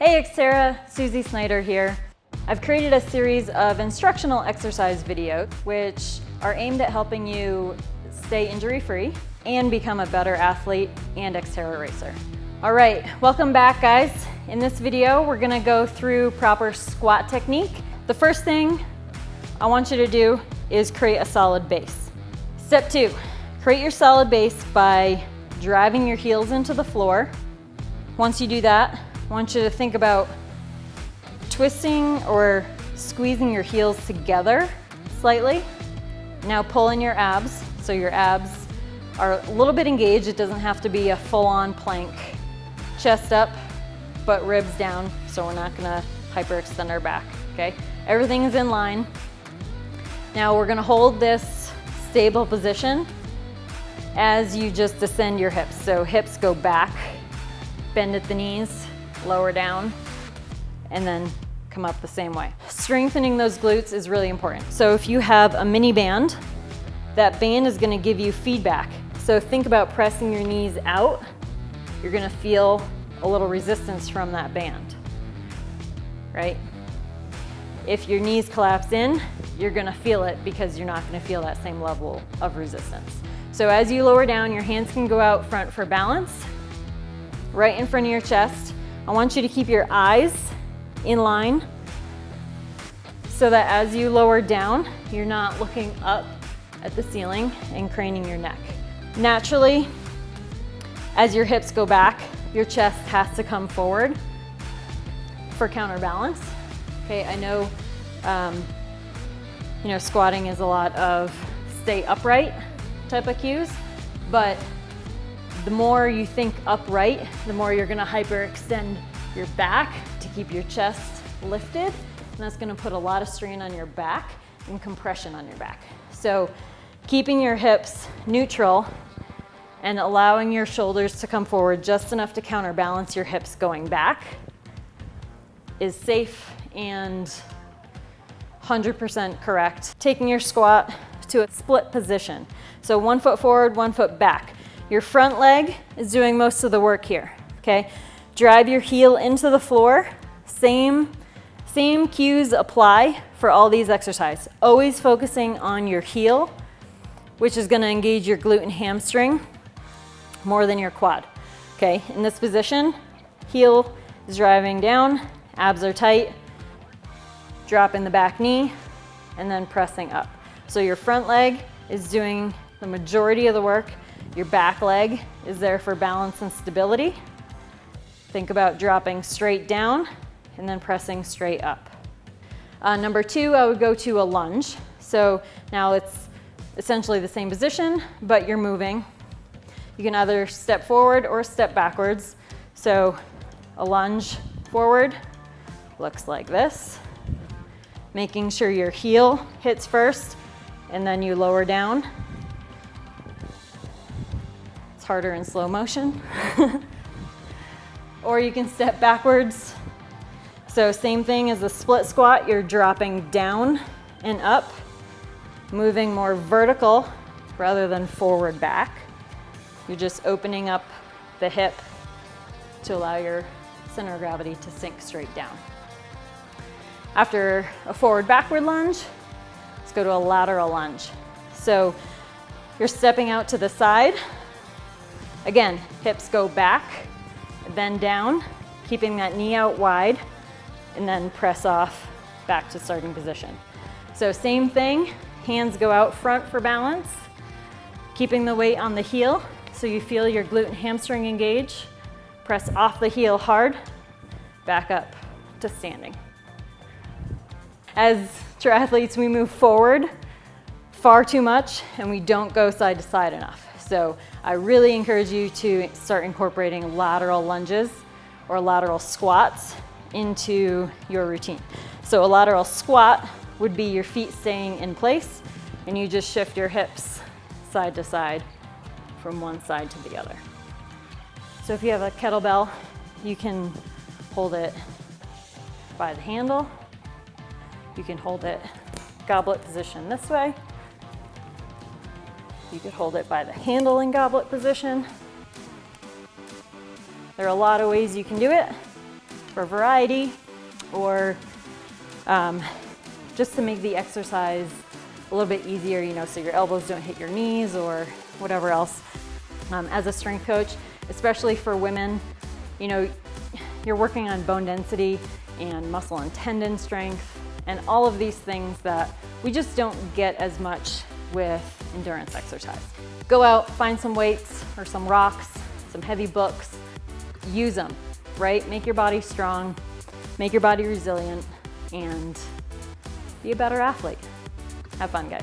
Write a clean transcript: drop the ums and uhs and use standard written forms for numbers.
Hey XTERRA, Suzie Snyder here. I've created a series of instructional exercise videos which are aimed at helping you stay injury-free and become a better athlete and XTERRA racer. All right, welcome back guys. In this video, we're gonna go through proper squat technique. The first thing I want you to do is create a solid base. Step 2, create your solid base by driving your heels into the floor. Once you do that, I want you to think about twisting or squeezing your heels together slightly. Now pull in your abs, so your abs are a little bit engaged. It doesn't have to be a full-on plank. Chest up, but ribs down, so we're not gonna hyperextend our back, okay? Everything is in line. Now we're gonna hold this stable position as you just descend your hips. So hips go back, bend at the knees, lower down, and then come up the same way. Strengthening those glutes is really important. So if you have a mini band, that band is gonna give you feedback. So think about pressing your knees out. You're gonna feel a little resistance from that band, right? If your knees collapse in, you're gonna feel it because you're not gonna feel that same level of resistance. So as you lower down, your hands can go out front for balance, right in front of your chest. I want you to keep your eyes in line so that as you lower down, you're not looking up at the ceiling and craning your neck. Naturally, as your hips go back, your chest has to come forward for counterbalance. Okay, I know, squatting is a lot of stay upright type of cues, but the more you think upright, the more you're gonna hyperextend your back to keep your chest lifted, and that's gonna put a lot of strain on your back and compression on your back. So keeping your hips neutral and allowing your shoulders to come forward just enough to counterbalance your hips going back is safe and 100% correct. Taking your squat to a split position. So 1 foot forward, 1 foot back. Your front leg is doing most of the work here, okay? Drive your heel into the floor. Same cues apply for all these exercises. Always focusing on your heel, which is gonna engage your glute and hamstring more than your quad, okay? In this position, heel is driving down, abs are tight, dropping the back knee, and then pressing up. So your front leg is doing the majority of the work. Your back leg is there for balance and stability. Think about dropping straight down and then pressing straight up. Number 2, I would go to a lunge. So now it's essentially the same position, but you're moving. You can either step forward or step backwards. So a lunge forward looks like this. Making sure your heel hits first and then you lower down. Harder in slow motion. Or you can step backwards. So same thing as a split squat, you're dropping down and up, moving more vertical rather than forward back. You're just opening up the hip to allow your center of gravity to sink straight down. After a forward backward lunge, let's go to a lateral lunge. So you're stepping out to the side. Again, hips go back, then down, keeping that knee out wide, and then press off back to starting position. So same thing, hands go out front for balance, keeping the weight on the heel so you feel your glute and hamstring engage. Press off the heel hard, back up to standing. As triathletes, we move forward far too much and we don't go side to side enough. So I really encourage you to start incorporating lateral lunges or lateral squats into your routine. So a lateral squat would be your feet staying in place and you just shift your hips side to side from one side to the other. So if you have a kettlebell, you can hold it by the handle. You can hold it goblet position this way. You could hold it by the handle in goblet position. There are a lot of ways you can do it. for variety, or just to make the exercise a little bit easier, you know, so your elbows don't hit your knees or whatever else. As a strength coach, especially for women, you know, you're working on bone density and muscle and tendon strength and all of these things that we just don't get as much with endurance exercise. Go out, find some weights or some rocks, some heavy books, use them, right? Make your body strong, make your body resilient, and be a better athlete. Have fun, guys.